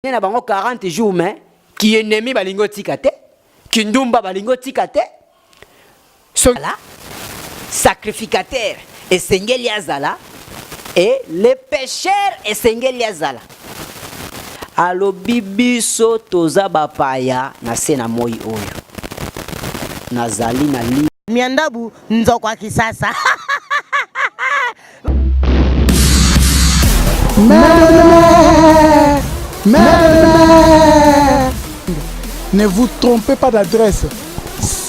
Il y a 40 jours, mais qui est ennemi balingo tikate, qui ndumba balingo tikate, sont là, sacrificateurs et sengeli azala, et les pécheurs et sengeli azala. Alo bibiso toza bapaya na sena moi oyo. Nazali na li. Miandabu nzokwa kisasa. Ne vous trompez pas d'adresse.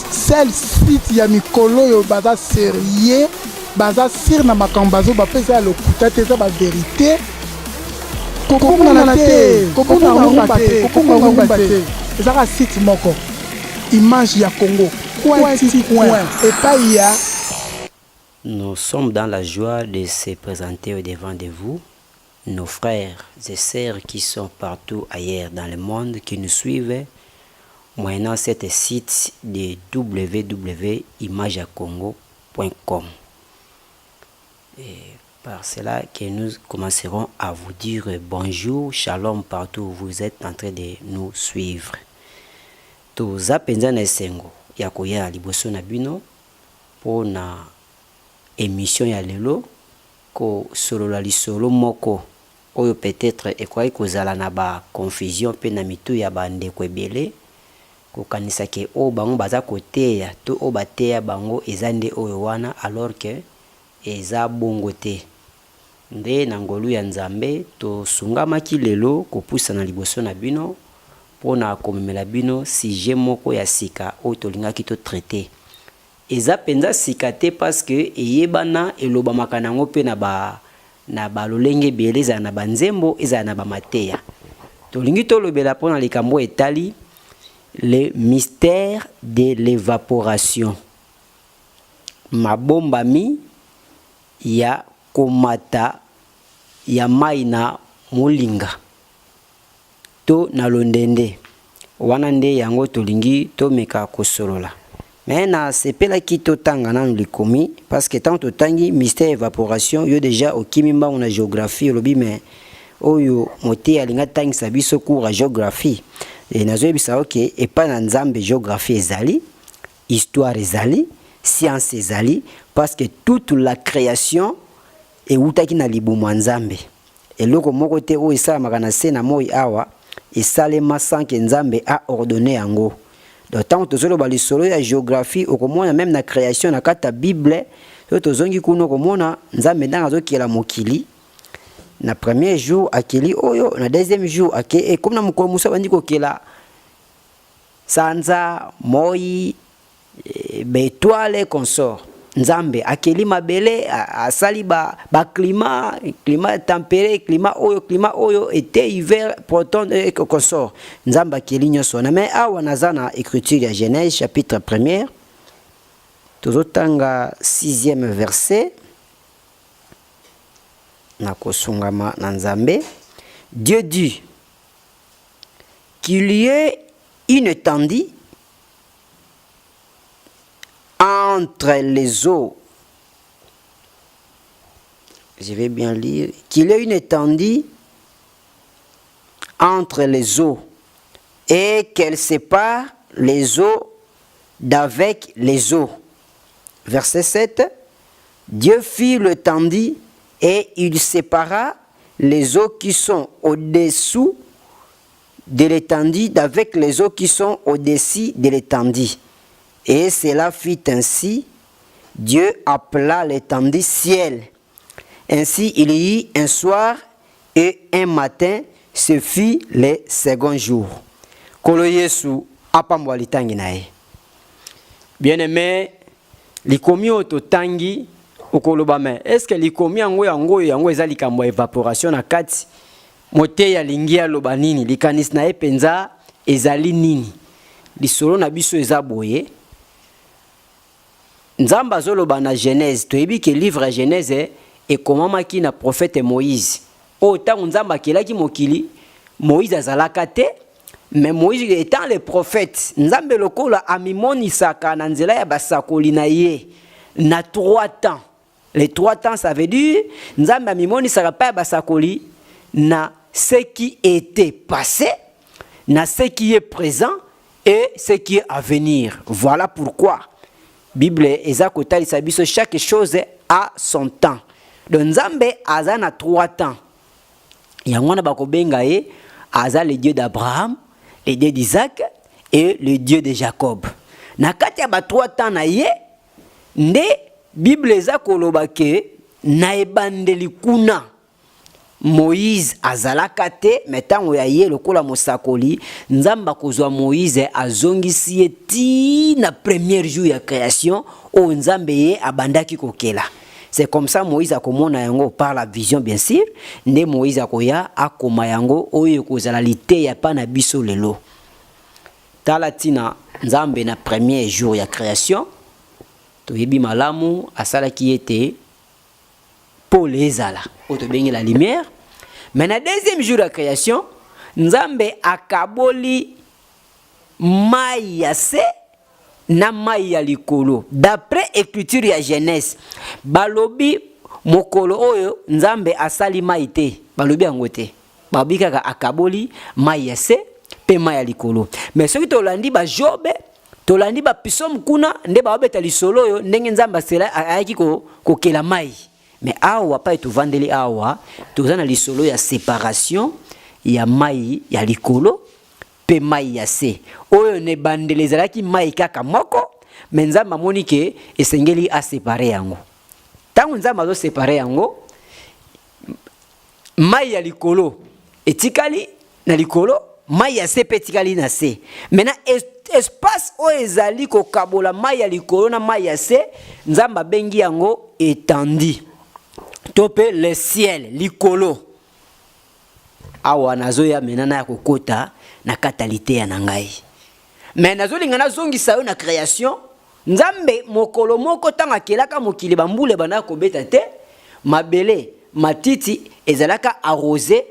Celle-ci ya mikolo yo baza sérieux, baza sir na makambazo ba pesa le kutate za ba vérité. Kokona na te, kokona ngomba te. Ezaka site moko. Image ya Congo. Et pas ya. Nous sommes dans la joie de se présenter au devant de vous, nos frères et sœurs qui sont partout ailleurs dans le monde, qui nous suivent, moyennant cet site de www.imageacongo.com. Et par cela que nous commencerons à vous dire bonjour, shalom partout où vous êtes en train de nous suivre. Tous apenza na esengo ya koya liboso na bino pour na émission ya lelo ko solo la lisolo moko oyo peut-être ekwai kozala na ba confusion pe na mitu ya bande ko ebele ko kanisa ke o bango baza koteya to o bateya bango ezande oyo wana alors que eza bongo te nde na ngolu ya nzambe to sungamaki lelo ko pusa na liboso na bino pona komemela bino sujet moko ya sika o tolingaki to traiter. Eza penza sika te parce que eyebana elobamaka nango pe na ba lolenge beleza na banzembo eza na ba mateya. Tolingi tolobela pona likambo etali le mystère de l'évaporation. Mabombami ya komata ya maina molinga. To na londende wana nde yango tolingi to meka kosolola mais na sepela ki to tanga na likomi parce que tant to tangi mystère évaporation yo déjà okimimba on a géographie lobi mais oyo moté alinga tangi sabiso cours à géographie et nazo bisa OK et pas na nzambe géographie ezali histoire ezali science ezali parce que toute la création et utaki na libumu nzambe et loko moko te o isa makana sena moi awa et salema sans que nzambe a ordonné yango. D'autant que tozolo bali solo ya géographie okomona même na création na kata bible to tozongi kuno komona nzambe ndanga zokela mokili na premier jour akeli oyo na deuxième jour ake et comme na mokolo musa bandi kokela sanza moi bétoile consort nzambe akeli mabele asali ba climat tempéré climat oyo été hiver printemps et consort nzambe akeli nyoso na mais awa nazana écriture ya Genèse chapitre 1er tozotanga 6e verset na kosungama na nzambe. Dieu dit qu'il y ait une étendue entre les eaux, je vais bien lire, qu'il y ait une étendue entre les eaux et qu'elle sépare les eaux d'avec les eaux. Verset 7, Dieu fit l'étendue et il sépara les eaux qui sont au-dessous de l'étendue d'avec les eaux qui sont au-dessus de l'étendue. Et cela fit ainsi, Dieu appela l'étendue ciel. Ainsi il y eut un soir et un matin, ce fut le second jour. Kolo Yesu apambo litangi nae. Bien-aimé, likomi ototangi okoloba mais est-ce que likomi yango eza likambo évaporation na kati mote ya lingia loba nini likanis na epenza ezali nini lisolo na biso eza boye. Nzamba zoloba na Genèse toyebi ke livre ya Genèse ekomamaki na prophète Moïse o tango nzamba kelaki mokili Moïse azalaka te mais Moïse étant le prophète nzambe lokola amimonisaka na nzela ya basakoli na ye na 3 temps. Les 3 temps ça veut dire nzambe amimonisaka pa basakoli na ce qui était passé, na ce qui est présent et ce qui est à venir. Voilà pourquoi Bible eza kotalisa biso chaque chose a son temps. Donc Nzambe aza na 3 temps. Yango na bakobenga ye aza le Dieu d'Abraham, le Dieu d'Isaac et le Dieu de Jacob. Na kati ya ba 3 temps na ye nde Bible eza koloba ke na ebandeli kuna Moïse azalaka te, metango ya ye lokola mosakoli, Nzamba kozwa Moïse azongisi ye ti na premier jour ya création o Nzambe ye abandaki kokela. C'est comme ça Moïse akomona yango par la vision bien sûr, nde Moïse akoya akoma yango oyo kozala lite ya pa na biso lelo. Tala tina Nzambe na premier jour ya création, toyebi malamu asalaki ete Paul ezala otobengi la lumière. Mais na deuxième jour de la création, Nzambe akaboli mai ya se na mai ya likolo. D'après écriture ya Genèse, balobi mokolo oyo Nzambe asali mai te, balobi yango te. Balobi kaka akaboli mai ya se pe mai ya likolo. Mais soki tolandi ba Jobe, tolandi ba Psaume kuna nde babeta lisolo oyo ndenge Nzambe asela ayaki kokela mai. Mais awa pa etu vandeli awa tozana lisolo ya séparation ya mai ya likolo pe mai ya se oyo ne bandelezalaki mai kaka moko mais Nzambe amoni ke esengeli a séparer yango. Tango Nzambe azo séparer yango mai ya likolo etikali na likolo, mai ya se pe etikali na se. Maintenant espace o ezali ko kabola mai ya likolo na mai ya se, Nzambe bengi yango étendue. Topé le ciel, likolo. Awa nazoya menana ya kokota na katalité ya nangai. Mais nazolinga nazongisa yo na création, Nzambe mokolo moko tanga kelaka mokili bambule bana kobeta te, mabele, matiti ezalaka arrosé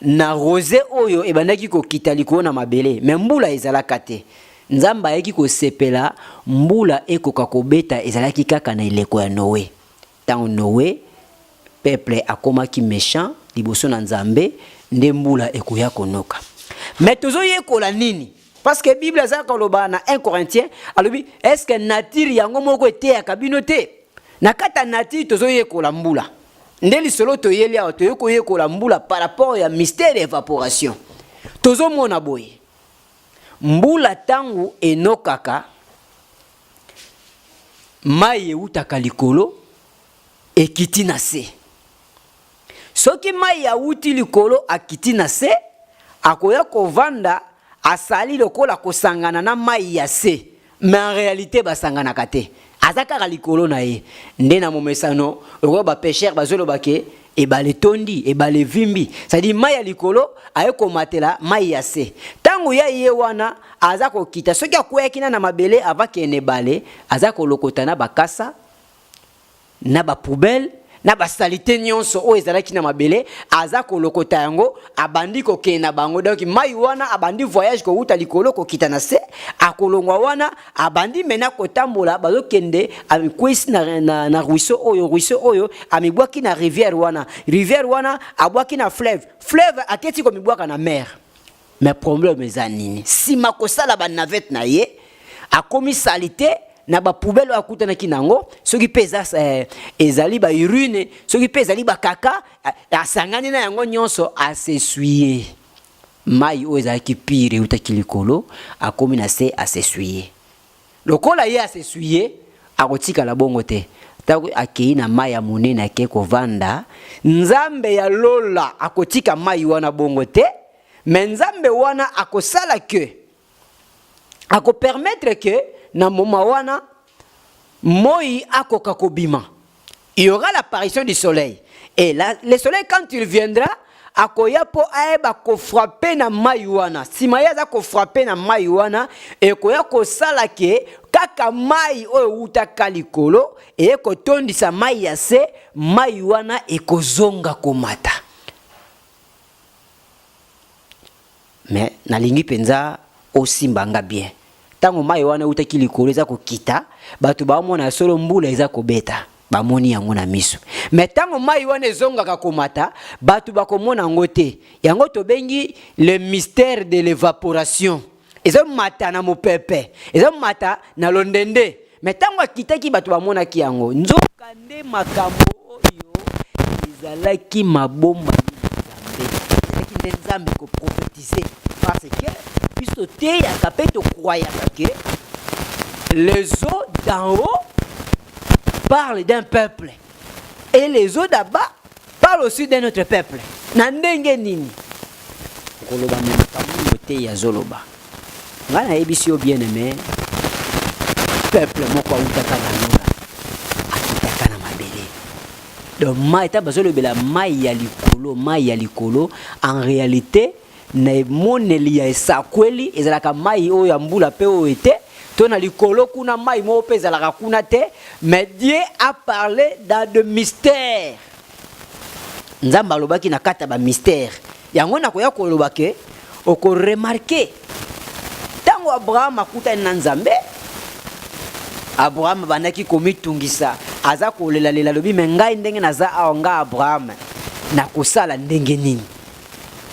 na rosé oyo ebandaki kokita likolo na mabele, mais mbula ezalaka te. Nzambe ayeki ko sepela mbula ekoka kobeta ezalaki kaka na ileko ya Noé. Tant Noé, peuple akomaki méchant, liboso na Nzambe, nde mbula ekoya konoka. Mais tozo yekola nini? Parce que Bible za koloba na 1 Corinthiens, alobi est-ce que nature yango moko ete ya kabino te? Na kata nature tozo yekola mbula. Nde lisolo toyeli awa toyeko yekola mbula par rapport ya mystère d'évaporation. Tozo mona boye. Mbula tangu enokaka mai eutaka likolo ekiti na se. Soki mai ya uti likolo akiti na se, akoya kovanda asali lokola kosangana na mai ya se. Mais en réalité basangana kate. Azaka likolo na ye. Nde na momesano, oyo ba pêcheur bazolo bake ebale tondi, ebale vimbi. C'est-à-dire mai ya likolo ayeko matela mai ya se. Tango ya ye wana azako kita. Soki akoya kina na mabele avake nebale, azako lokota na bakasa na ba poubelle na ba salité nyonso o ezalaki na mabele azako lokota yango abandi ko kena bango. Donc mai wana abandi voyage ko uta likolo ko kita na se akolongwa wana abandi mena ko tambola bazo kende amikwisi na ruisseau oyo amibwaki na rivière wana abwaki na fleuve aketi ko mibwaka na mer. Mais problème ezanini sima ko sala ba navette na ye akomi salité na ba poubelle akuta na kinango soki peza ezali ba urine soki peza li ba kaka asangani na yango nyonso asessuyer mai o ezaki pire utaki likolo akomi na se asessuyer lokola ye asessuyer akotika la bongo te tako akei na mai ya monene ake kovanda Nzambe ya lola akotika mai wana bongo te mais Nzambe wana akosala que ako permettre que na moma wana moi akoka kobima. Il y aura l'apparition du soleil. Et là, le soleil quand il viendra akoya po aeba ko frapper na mai wana. Si mai za ko frapper na mai wana e koya ko sala ke kaka mai oyo utaka likolo e ko tondisa mai ya se mai wana e ko zonga komata. Mais na lingi penza osimbanga bien. Tango mai wana utaki likolo eza kokita, batu ba mona solo mbula eza kobeta. bamoni yango na miso. Mais tango mai wana ezongaka komata batu bakomona yango te. Yango tobengi le mystère de l'évaporation. Ezo mata na mopepe, ezo mata na londende. Mais tango akitaki batu bamona ki yango nzoka nde makambo oyo ezalaki mabomba ni Nzambe ko prophétiser parce que puisque te ya kapeto croyant que les eaux d'en haut parlent d'un peuple et les eaux d'en-bas parlent aussi d'un autre peuple. Nandenge nini koloba makambo te ya zoloba ngana ebisio bien aimé peuple moko utaka na nyola akitaka na mabele donc mai ta bazolo bela mai ya likolo en réalité na moneli ya esakweli ezalaka mai oyo ya mbula pe oyo ete to na likolo kuna mai mo pe ezalaka kuna te. Mais Dieu a parlé dans de mystère. Nzambe alobaki na kata ba mystère yango na koya koloba ke oko remarquer tango Abraham akuta na Nzambe Abraham banaki komitungisa aza kolela lela lobi mengai ndenge naza aonga Abraham na kosala ndenge nini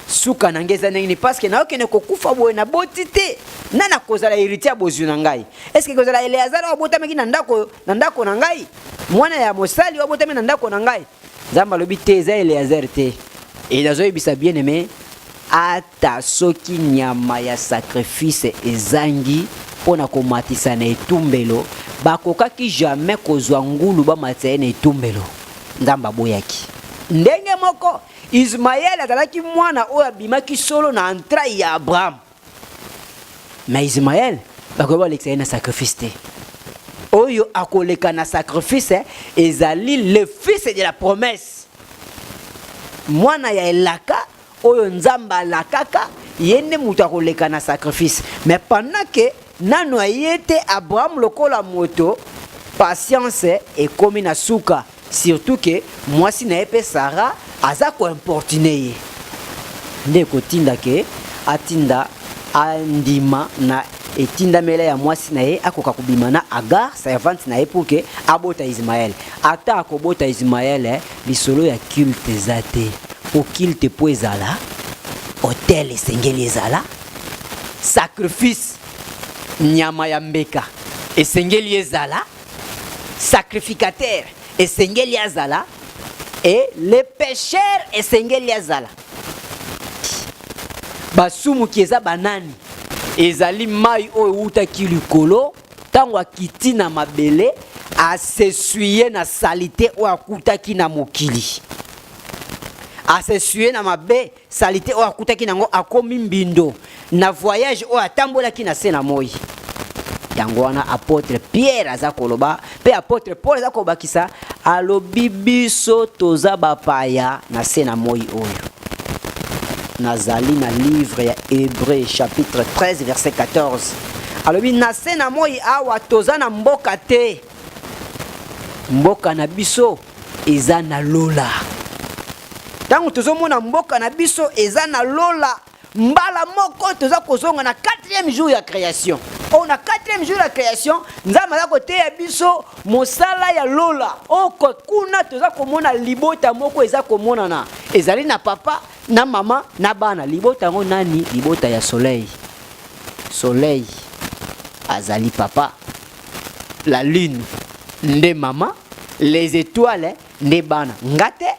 suka na ngeza ndenge ni parce que na okene kokufa boye na botite nana kozala héritier bozu na ngai. Est-ce que kozala Eleazar obotamaki na ndako na ngai mwana ya mosali obotami na ndako na ngai Nzambe lobi te eza Eleazar te. Et nazo yebisa bien aimé ata soki nyama ya sacrifice ezangi pona komatisa na etumbelo bakokaki jamais kozwa ngulu ba matisa na etumbelo Nzambe boyaki ndenge moko Ismaël azalaki mwana oyo abimaki solo na entraille ya Abraham. Mais Ismaël bakoba lekisa na sacrifice te oyo akoleka na sacrifice ezali le fils de la promesse mwana ya elaka oyo Nzamba alakaka yende mutu akoleka na sacrifice. Mais pendant que nano ayete Abraham lokola moto patience et komi na suka surtout que mwasi na epe Sarah aza ko importuner ye nde kotinda ke atinda andima na etinda mele ya mwasi na ye akoka kubima na Agar servante na ye pour que abota Ismaël ata akobota Ismaël bisolo ya culte zate po culte po ezala hotel esengeli ezala sacrifice nyama ya mbeka esengeli ezala sacrificateur esengeli azala et les pécheurs esengeli azala basumu kieza banani ezali mai oyo utaki likolo tango akiti na mabele asessuye na salite oyo akutaki na mokili asessuye na mabe salite oyo akutaki nango akomi mbindo na voyage oyo atambolaki na se na moi yango wana apôtre Pierre aza koloba pe apôtre Paul aza kobakisa alobi biso toza bapaya na se na moi oyo nazali na livre ya Hébreux chapitre 13 verset 14 alobi na se na moi awa toza na mboka te mboka na biso eza na lola tango tozomona mboka na biso eza na lola mbala moko toza kozonga na 4e jour ya création. On a 4e jour ya création Nzambe za kote ya biso mosala ya lola oko kuna toza komona libota moko eza komona na ezali na papa na mama na bana libota ngo nani libota ya soleil azali papa la lune nde mama les étoiles nde bana ngate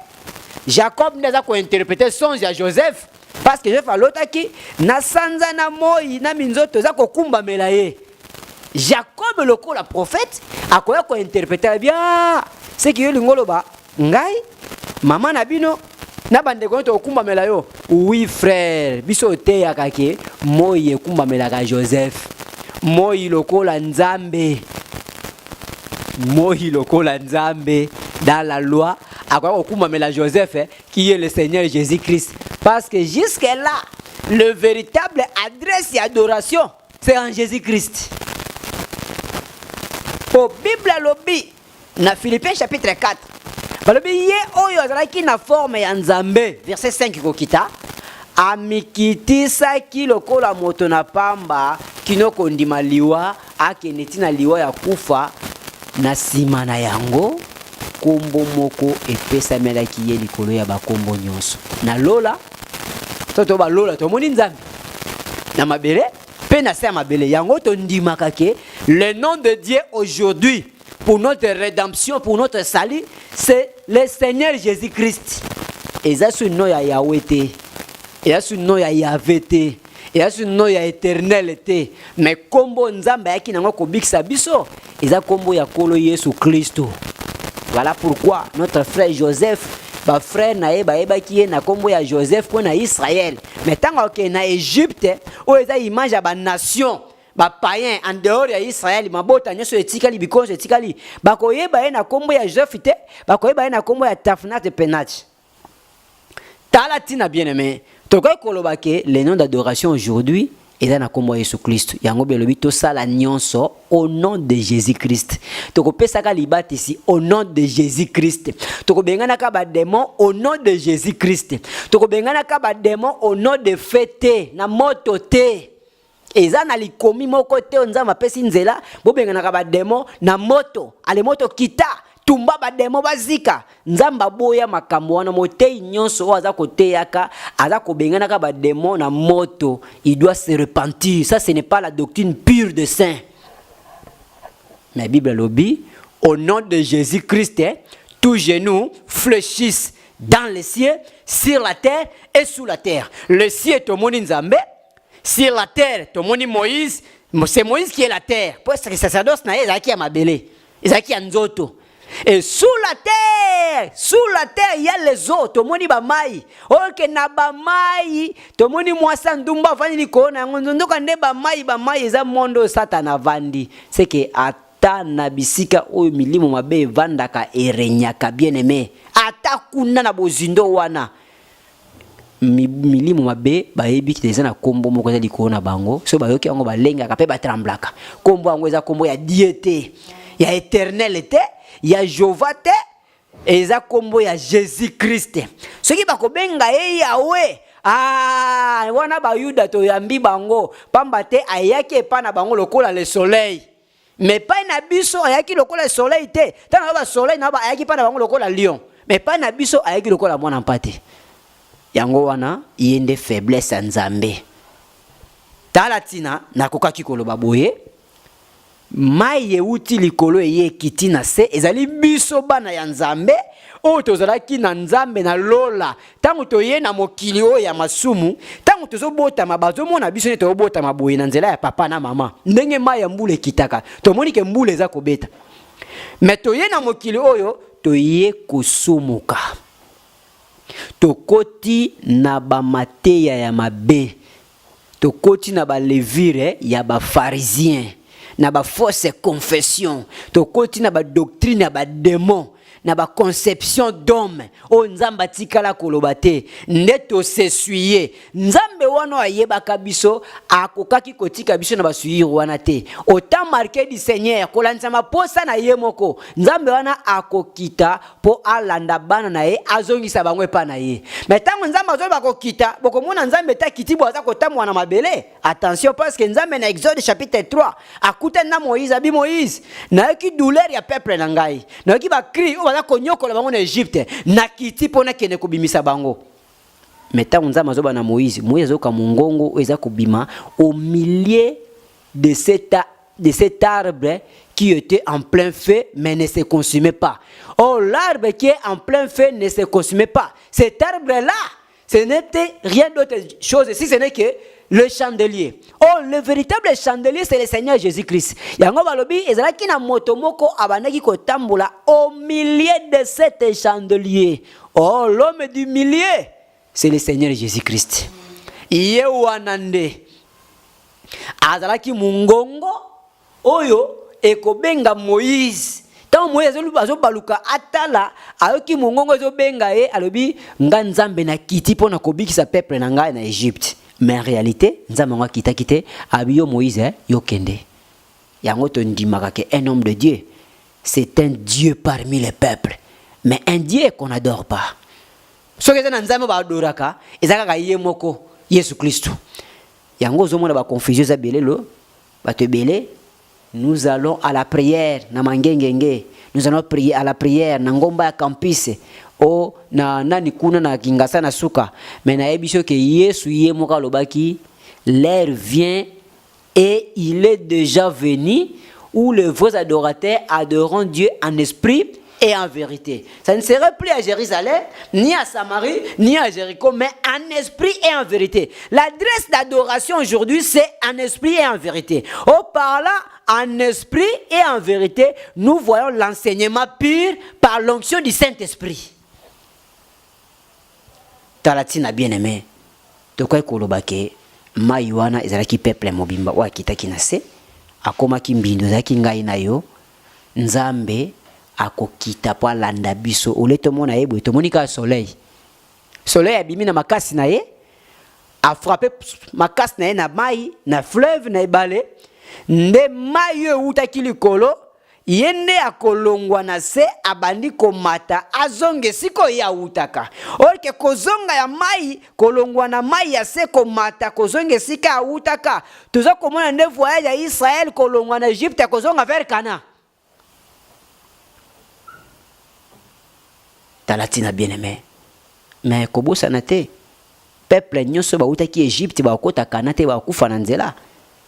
Jacob neza ko interpréter songe ya Joseph parce que Joseph alotaki na sanza na moi na minzoto za kokumba melaye Jacob lokola prophète akoya ko interpréter bien ce qui est lingolo ba ngai mama na bino na bande ko to kumba melayo oui frère biso te yakake moi ekumba melaka Joseph moi lokola Nzambe dans la loi akoya ko kumba mela Joseph qui est le Seigneur Jésus-Christ. Parce que jusque-là, le véritable adresse et adoration, c'est en Jésus-Christ. Pour Bible lobi, na Philippiens chapitre 4, balobi ye oyo azalaki na forme ya Nzambe, verset 5 kokita, amikitisa ki lokola moto na pamba kino kondima liwa akene tina liwa ya kufa na sima na yango kombo moko epesamelaki ye likolo ya bakombo nyonso. Na lola toto ba lola to moni nzambe na mabele pe na se mabele yango to ndimaka ke le nom de Dieu aujourd'hui pour notre rédemption, pour notre salut, c'est le Seigneur Jésus-Christ. Et ça c'est le nom ya Yahweh te. Et ça c'est le nom ya Yahvé te. Et ça c'est le nom ya éternel te. Mais kombo nzambe yaki nango ko bikisa biso, et ça kombo ya kolo Yesu Christo. Voilà pourquoi notre frère Joseph, ba frère na eba ki na kombo ya Joseph pour na Israël. Mais tant que na Égypte, où eza image ya ba nation, ba païen en dehors ya Israël, mabota nyoso etikali because etikali. Ba koyeba na kombo ya Joseph te, ba koyeba na kombo ya Tafnat Penach. Tala tina bien-aimé. Tokoy koloba ke le nom d'adoration aujourd'hui et dans la kombo Yesu Christ. Yango belobi to sala nyonso au nom de Jésus-Christ. Toko pesaka libati ici au nom de Jésus-Christ. Toko bengana ka ba démon au nom de Jésus-Christ. Toko bengana ka ba démon au nom de fete na moto te. Eza na likomi moko te onzama pesi nzela bo bengana ka ba démon na moto. Ale moto kita tumba ba demo bazika nzamba boya makambo wana motei nyonso aza koteyaka aza kobengana ka ba demo na moto, il doit se repentir. Ça ce n'est pas la doctrine pure de saint. Mais la Bible lobby au nom de Jésus-Christ, tous genou fléchissent dans les cieux, sur la terre et sous la terre. Le ciel est au moni nzambe, sur la terre est au moni Moïse. C'est Moïse qui est la terre. Parce que sacerdoce na ezaki ya mabele, ezaki ya nzoto. Et sous la terre, il y a les eaux. Tout le monde ba mai. Ok, na ba mai. Tout le monde mwasa ndumba vani likona. Ngondo kande ba mai eza mondo satana vandi. C'est que ata na bisika o milimo mabe vandaka erenyaka bien aimé. Ata kuna na bozindo wana. Milimo mabe ba yebi kiteza na kombo moko za likona bango. So ba yoki yango ba lenga ka pe ba tremblaka. Kombo yango eza kombo ya diete. Ya éternel te. Ya Jova te, eza kombo ya Jésus-Christ. Ce qui ba kobenga ye Yahweh. Ah, wana ba Yuda to yambi bango, pamba te ayaki pa na bango lokola le soleil. Mais pas na biso ayaki lokola le soleil te. Tana ba soleil na ba ayaki pa na bango lokola lion. Mais pas na biso ayaki lokola mwana mpate. Yango wana yende faiblesse nzambe. Tala tina na kokaki koloba boye. Mai uti likolo ye kiti na se ezali biso bana ya nzambe o tozalaki na nzambe na lola tango toye na mokili o ya masumu tango tozobota mabazo mona biso ne tobota maboye na nzela ya papa na mama ndenge mai ya mbule kitaka tomoni ke mbule eza kobeta mais toye na mokili oyo toye kosumuka tokoti na ba mateya ya mabe tokoti na ba levire ya ba pharisien na ba fausse confession to koti na ba doctrine na ba démon na ba conception d'homme o nzamba tikala kolobate ndeto s'essuyer nzambe wana ayebaka biso akokaki kotika biso na basuir wana te autant marqué du Seigneur kolanza maposa na ye moko nzambe wana akokita po alanda bana na ye azongisa bango epa na ye mais tango nzambe azo bakokita bokomona nzambe ta kitibo aza kotamwa na mabele. Attention parce que nzambe na Exode chapitre 3 akuta na Moïse abi Moïse na ki douleur ya peuple na ngai na ki ba cri o baza konyokola bango na Egypte na kiti pona kene kobimisa bango. Mais tango nzambe azo bana Moïse azoka mongongo eza kobima au milieu de cet arbre qui était en plein feu mais ne se consumait pas. Oh, l'arbre qui est en plein feu ne se consumait pas. Cet arbre-là, ce n'était rien d'autre chose si ce n'est que le chandelier. Oh, le véritable chandelier, c'est le Seigneur Jésus-Christ. Yango balobi ezalaki na motomoko abanaki kotambola au milieu de cet chandelier. Oh, l'homme du milieu, c'est le Seigneur Jésus-Christ. Iye wanande azalaki mungongo oyo ekobenga Moïse. Tant Moïse azobaluka atala ayoki mungongo ezobenga ye alobi nga nzambe na kiti pona kobikisa peuple na ngai na Egypte. Mais en réalité, nzambe ngwa kita kite abiyo Moïse yo kende. Yango to ndimaka ke un homme de Dieu, c'est un Dieu parmi les peuples, mais un Dieu qu'on n'adore pas. So que nzambe ba adoraka ezaka ka ye moko Yesu Kristo. Yango zo mona ba confusion za belelo ba te belé nous allons à la prière na mangengenge, nous allons prier à la prière na ngomba ya campus o na nani kuna na kingasa na suka. Mais na ebiso ke Yesu ye moka lobaki, l'heure vient et il est déjà venu où les vrais adorateurs adoreront Dieu en esprit et en vérité. Ça ne serait plus à Jérusalem, ni à Samarie, ni à Jéricho, mais en esprit et en vérité. L'adresse d'adoration aujourd'hui, c'est en esprit et en vérité. Au parlant en esprit et en vérité, nous voyons l'enseignement pur par l'onction du Saint-Esprit. Talatina bien-aimé, de quoi kolobake, Mayuana ezalaki peuple mobimba wa kitaki na se, akoma kimbindo zaki ngai na yo, Nzambe akokita po landa biso oleto mona yebo to monika soleil abimi na makasi na ye a frappé makasi na ye na mai na fleuve na ebale nde mai yo utaki likolo yende akolongwa na se abandi komata azonge siko ya utaka orke kozonga ya mai kolongwa na mai ya se komata kozonge sika ya utaka toza komona nde voyage ya Israël kolongwa na Egypte kozonga vers Canaan. Talatina bien-aimé. Mais kobosa nate peuple nyonso ba utaki Egypte ba kota kanate ba kufa na nzela.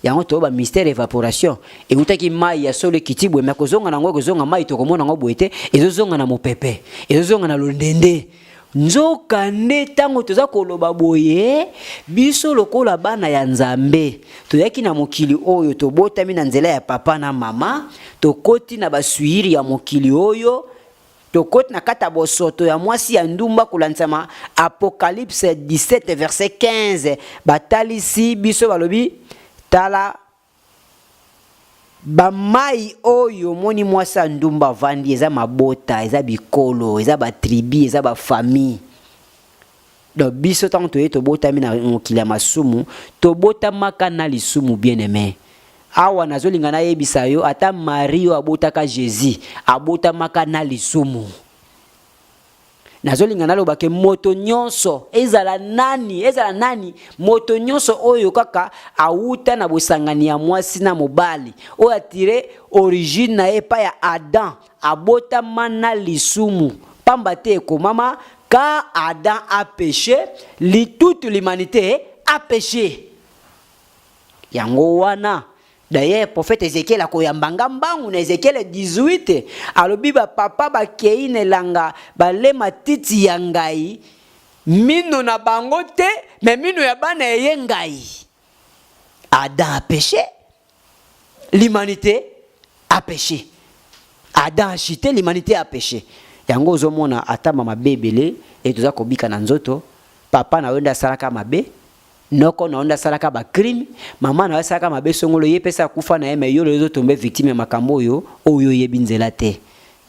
Yango to ba mystère évaporation. E utaki mai ya solo kitibwe me kozonga na ngo kozonga mai to komona ngo boete ezozonga na mopepe. Ezozonga na londende. Nzoka nde tango toza koloba boye biso lokola bana ya Nzambe. Toyaki na mokili oyo to botami na nzela ya papa na mama, to koti na basuiri ya mokili oyo. Tokot na kata bosoto ya mwasi ya ndumba kulansama Apocalypse 17 verset 15 batalisi biso balobi tala bamai oyo moni mwasi ya ndumba vandi eza mabota eza bikolo eza ba tribi eza ba famille. Donc biso tango toye tobotami na mokili ya masumu tobotamaka na lisumu bien-aimé. Awa nazolinga na yebisa yo ata Mario abotaka Jésus abotamaka na lisumu. Nazolinga na lobake moto nyonso ezala nani moto nyonso oyo kaka auta na bosangani ya mwasi na mobali oyo atire origine na epa ya Adam abotama na lisumu pamba te ekomama car Adam a péché, toute l'humanité a péché. Yango wana d'ailleurs, prophète Ézéchiel a koyambanga mbangu na Ézéchiel 18. Alobi ba papa ba keine langa ba lema titi ya ngai. Mino na bango te, mais mino ya bana ye ngai. Adam a péché. L'humanité a péché. Adam a chuté, l'humanité a péché. Yango ozomona ata mama bebele et toza kobika na nzoto. Papa na wenda salaka mabe. Noko na onda salaka ba crime mama na salaka mabe songolo ye pesa kufa na yeme yo lezo tombe victime ya makambo yo oyo yebinzela te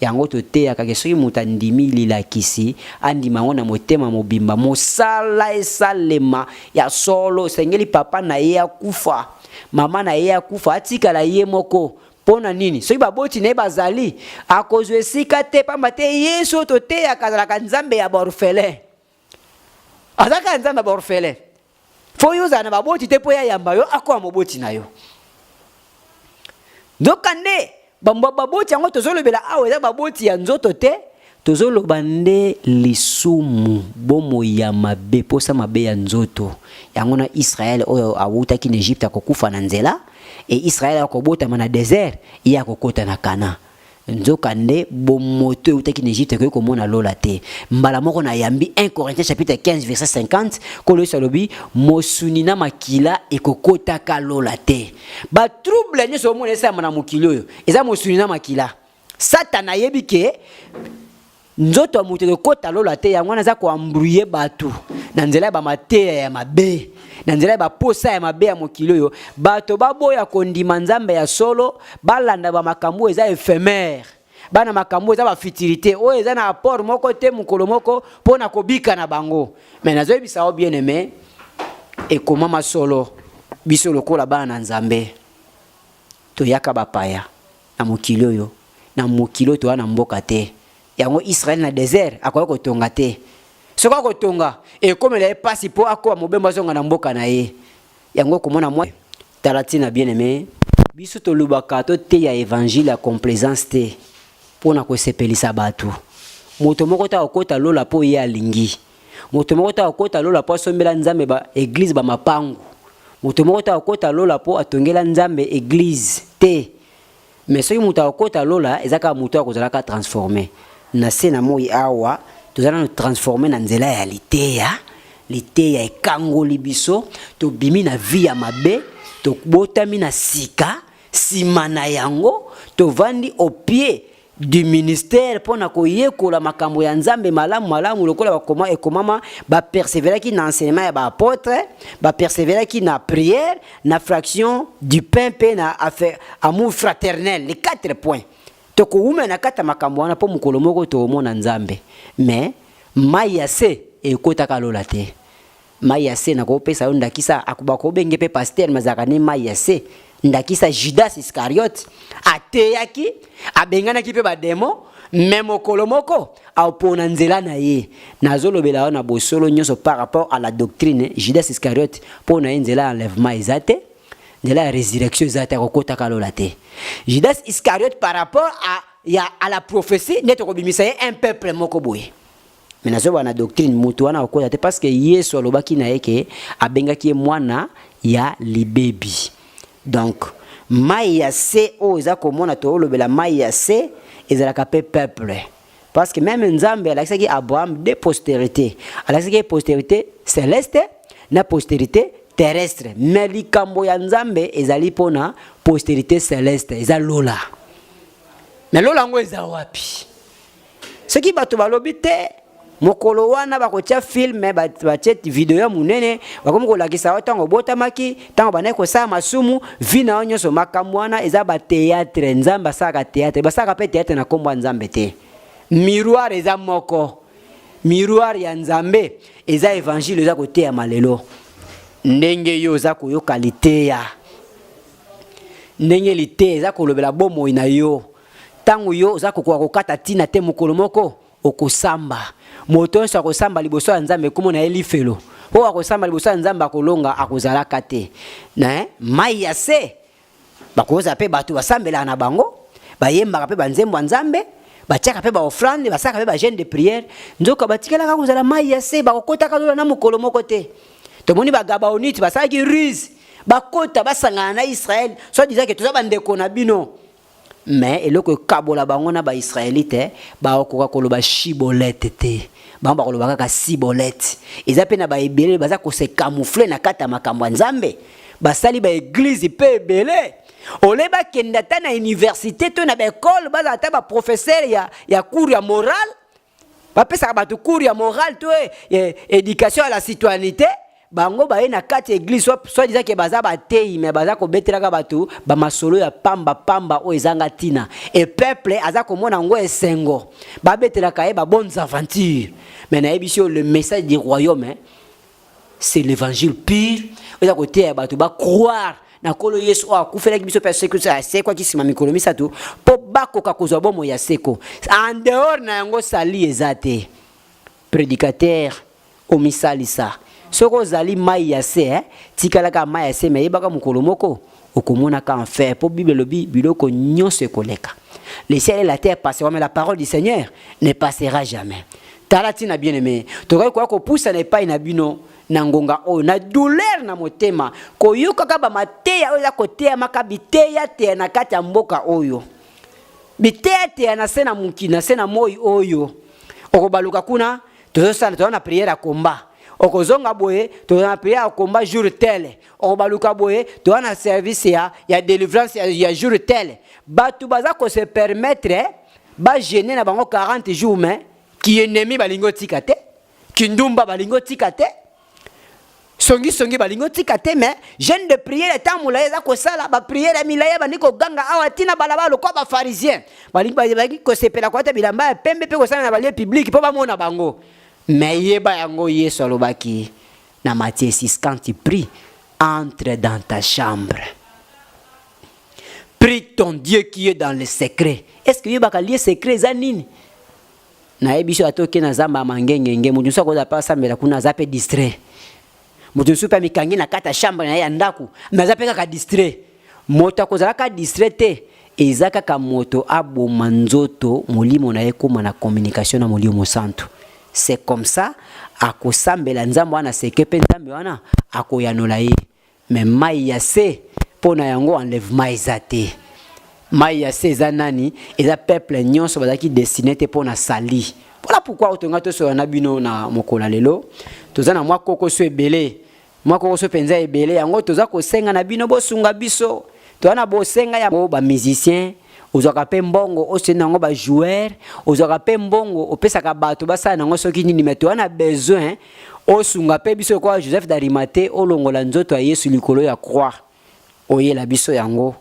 yango to te akake soki muta ndimi lila kisi andi mangona motema mobimba mosala esalema ya solo sengeli papa na ye akufa mama na ye akufa atika la ye moko pona nini soki baboti ne bazali akozwe sika te pamba te Yesu to te akazala Nzambe ya orphelin azaka Nzambe ya orphelin. Foyo za na baboti te po ya yamba yo akwa moboti na yo. Ndokande baboti yango tozolobela awe za baboti ya nzoto te tozoloba nde lisumu bomo ya mabe posa mabe ya nzoto. Yango na Israël oyo awutaki na Egypte akokufa na nzela e Israël akobota na désert ya kokota na Kana. Nzokande bomoto utaki na Egypte ko komona lola te mbala moko na yambi 1 Corinthiens chapitre 15 verset 50 kolo salobi mosunina makila ekokota ka lola te ba trouble nyo so mona esa na mokili oyo eza mosunina makila Satan ayebike nzoto mutu ekokota lola te yango na za ko embrouiller batu na nzela ba mateya ya mabe na nzela ba posa ya mabe ya mokili oyo bato baboya kondima Nzambe ya solo balanda ba makambo eza éphémère bana makambo eza ba futilité oyo eza na apport moko te mukolo moko pona kobika na bango mais nazo bisao bien-aimé et comment ma solo biso lokola bana na Nzambe to yaka bapaya na mokili oyo na mokili to na mboka te yango Israël na désert akoya kotonga te soka kotonga e comme les pasi po akwa mobemba zonga na mboka na ye yango komona moi talatina bien-aimé biso tolobaka to te ya évangile ya complaisance te pona kosepelisa bato. Moto moko ta okota lola po ye alingi. Moto moko ta okota lola po asombela nzambe ba église ba mapangu. Moto moko ta okota lola po atongela nzambe église te. Mais soki moto okota lola ezaka moto akozalaka transformer. Na se na moi awa tozala no transformer na nzela ya liteya ekangoli biso to bimi na vie ya mabe to botami na sika sima na yango to vandi au pied du ministère pona koyekola makambo ya nzambe malamu lokola bakoma ekomama ba persévérer ki na enseignement ya ba apôtre ba persévérer ki na prière na fraction du pain pe na affaire amour fraternel, les 4 points. To ko na kata makambo wana po mukolo moko to mona nzambe. Mais maya se ekotaka lola te. Maya se na ko pesa ndakisa akuba ko benge pe pasteur mazaka ne maya se ndakisa Judas Iscariot ateyaki abengana ki pe ba demo même kolomoko apona nzela na ye nazolobela na bosolo nyoso par rapport à la doctrine Judas Iscariot pona nzela enlèvement ezate de la résurrection ezate kokotaka lola te. Judas Iscariot par rapport à la prophétie net kobimisa un peuple moko boye. Mais nazo wana doctrine mutu wana okota te parce que Yesu alobaki na yeke abengaki mwana ya libebi. Donc maya se o eza komona to lobela maya se ezalaka pe peuple. Parce que même Nzambe alakisaki Abraham de postérité. Alakisaki postérité céleste na postérité terrestre. Mais likambo ya Nzambe ezali pona postérité céleste eza lola. Mais lola ngo eza wapi? Ce qui bato balobi te mokolo wana bakotia film batie video ya munene bakomi kolakisa otango botamaki tango banaye kosala masumu vina onyoso makambo wana eza ba théâtre. Nzambe asaka théâtre basaka pe théâtre na kombo Nzambe te. Miroir eza moko. Miroir ya Nzambe eza évangile eza koteya malelo. Ndenge yo za koyoka liteya. Ndenge liteya eza kolobela bomo ina yo. Tango yo za kokoka kokata tina te mokolo moko okosamba. Moto so akosamba liboso ya Nzambe komo na elifelo. Po akosamba liboso ya Nzambe akolonga akozalaka te. Na maya se bakoza pe bato basambela na bango, bayembaka pe banzembo Nzambe, batiaka pe ba offrande, basaka pe ba jeûne de prière. Nzoka batikala ka kozala maya se bakota ka lola na mokolo moko te. Tomoni ba Gabaonite basaki ruse, bakota basangana na Israël, soit disant que tout ça bandeko na bino. Mais eloko kabola bango na ba Israélite ba okoka koloba shibolete te. Bamba koloba kaka sibolete. Eza pe na ba ebele baza ko se camoufler na kata makambo Nzambe. Basali ba église pe ebele. Oleba kenda ta na université to na ba école baza ta ba professeur ya cours ya morale. Ba pesa ba to cours ya morale to éducation à la citoyenneté. Bango ba na kati église soit disant que baza ba tei mais baza ko betelaka bato ba masolo ya pamba o ezanga tina et peuple aza ko mona ngo esengo ba betelaka ba bonnes aventures. Mais na ebisio le message du royaume c'est l'évangile pur. Oza ko te bato ba croire na kolo Yesu akufela biso pe c'est quoi qui sima mikolo misato po bakoka kozwa bomo ya seko en dehors na yango sali ezate prédicateur o misalisa. Soko zali maya se tikalaka maya se me yebaka mukolo moko okomona ka enfer po Bible lobi biloko nyonso ekoleka. Le ciel et la terre passeront mais la parole du Seigneur ne passera jamais. Talati na bien-aimé tokai kwa ko poussa na epai na bino na ngonga o na douleur na motema ko yoka ka ba mateya oza koteya makabiteya te na kati ya mboka oyo biteya te na sena mukina sena moi oyo okobaluka kuna tozosala tona prière à combat. Okozonga boye to na prière à combat jour tel okobaluka boye to na service ya délivrance ya jour tel batu baza ko se permettre ba gêner na bango 40 jours mais qui ennemi balingo tikate kindumba balingo tikate songi balingo tikate mais jeune de prière temps moula za ko sala ba prière milaya baniko ganga awatina balaba lo kwa ba pharisien balingi ko sepela kwa ta bilamba pembe pe ko sala na balie public po ba mona bango. Mais yeba yango Yesu alobaki na Matthieu 6 quand tu pries entre dans ta chambre. Prie ton Dieu qui est dans le secret. Est-ce que yeba ka lié secret zanini? Na ebiso atoke na zamba mangengenge mutu so ko da pa sambela kuna zape distrait. Mutu so pa mikangi na kata chambre na ya ndaku, mais zape ka distrait. moto akozalaka distraite ezaka ka moto aboma nzoto molimo na ekoma na communication na molimo santo. C'est comme ça akosambela nzambe wana seke pe nzambe wana akoyanola ye. Mais mai ya se pona yango enlèvement ezate. Mai ya se eza nani eza peuple nyonso bazaki destiné te pona sali. Voilà pourquoi otonga to so na bino na mokola lelo tozana mwa koko so ebele. Mwa koko so penza ebele yango toza ko senga na bino bosunga biso. Toana bo senga ya ba musicien ozaka pe mbongo osena ngo ba joueur ozaka pe mbongo opesaka bato basala nango soki nini meto wana besoin osunga pe biso kwa Joseph d'Arimathée olongola nzoto ya Yesu likolo ya croix oyela biso yango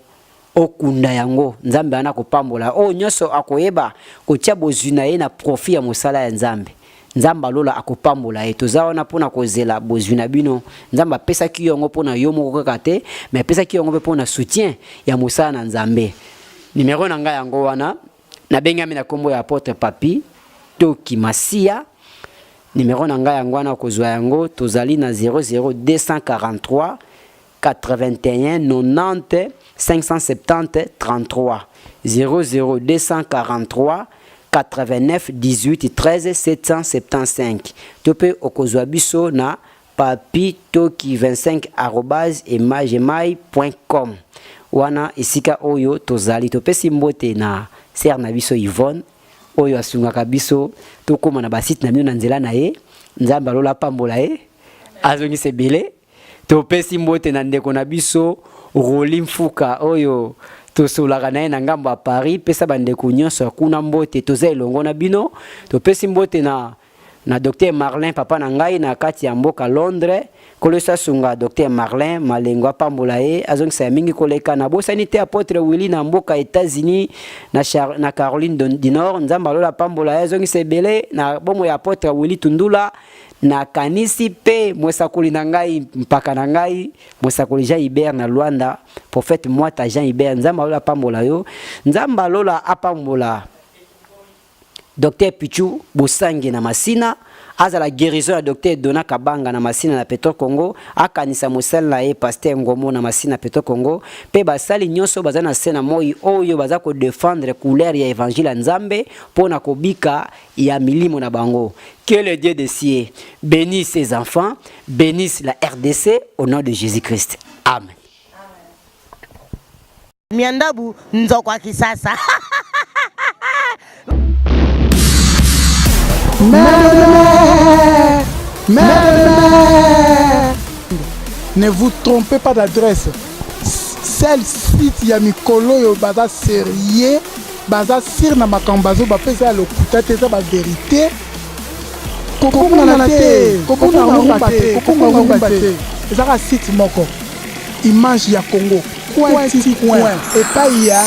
okunda yango nzambe ana kopambola o nyoso akoyeba kotia bozuna ye na profit ya mosala ya nzambe. Nzamba lola akopambola ye toza wana pona kozela bozuna bino nzamba pesa ki yongo pona yo moko kaka te mais pesa ki yongo pe pona soutien ya mosala na nzambe. Numéro nanga yango wana na bengami na kombo ya apôtre Papi Toki Masia. Numéro nanga yango wana kozwa yango tozali na 00243 81 90 570 33 00243 89 18 13 775. Tope okozwa biso na papitoki25@emagemail.com. Wana isika oyo tozali topesi mbote na ser na biso Yvonne oyo asungaka biso tokoma na basite na bino na nzela na ye nzamba lola pambola ye azongi sebele topesi mbote na ndeko na biso Roli Mfuka oyo tosolaka na ye na ngambo ya Paris pesa bandeko nyonso kuna mbote toza elongo na bino topesi mbote na Dr Marlin papa na ngai na kati ya mboka Londres kolesa sunga Dr Marlin malengo pambola ye azongisa mingi koleka na bosani te apôtre Willy na mboka États-Unis na Caroline du Nord nzamba lola pambola ye azongisa ebele na bomo ya apôtre Willy Tundula na kanisi pe mwesakoli na ngai mpaka na ngai mwesakoli Jean Hubert na Luanda prophète Mwata Jean Hubert nzamba lola pambola yo nzamba lola apambola Dr Pichu Bosangi na Masina aza la guérison ya Dr Dona Kabanga na Masina na Petro Congo akanisa mosala na ye pasteur Ngomo na Masina Petro Congo pe basali nyonso baza na sena moi oyo baza ko défendre couleur ya évangile Nzambe pona kobika ya milimo na bango. Que le Dieu des cieux bénisse ses enfants, bénisse la RDC au nom de Jésus-Christ. Amen. Miandabu nzokwa kisasa. Ne vous trompez pas d'adresse. Celle site ya mikolo yo baza sérieux, baza sir na makambazo ba pesa le kutate za ba vérité. Kokonga na te, kokonga te. Ezaka site moko. Image ya Congo. Point et pas ya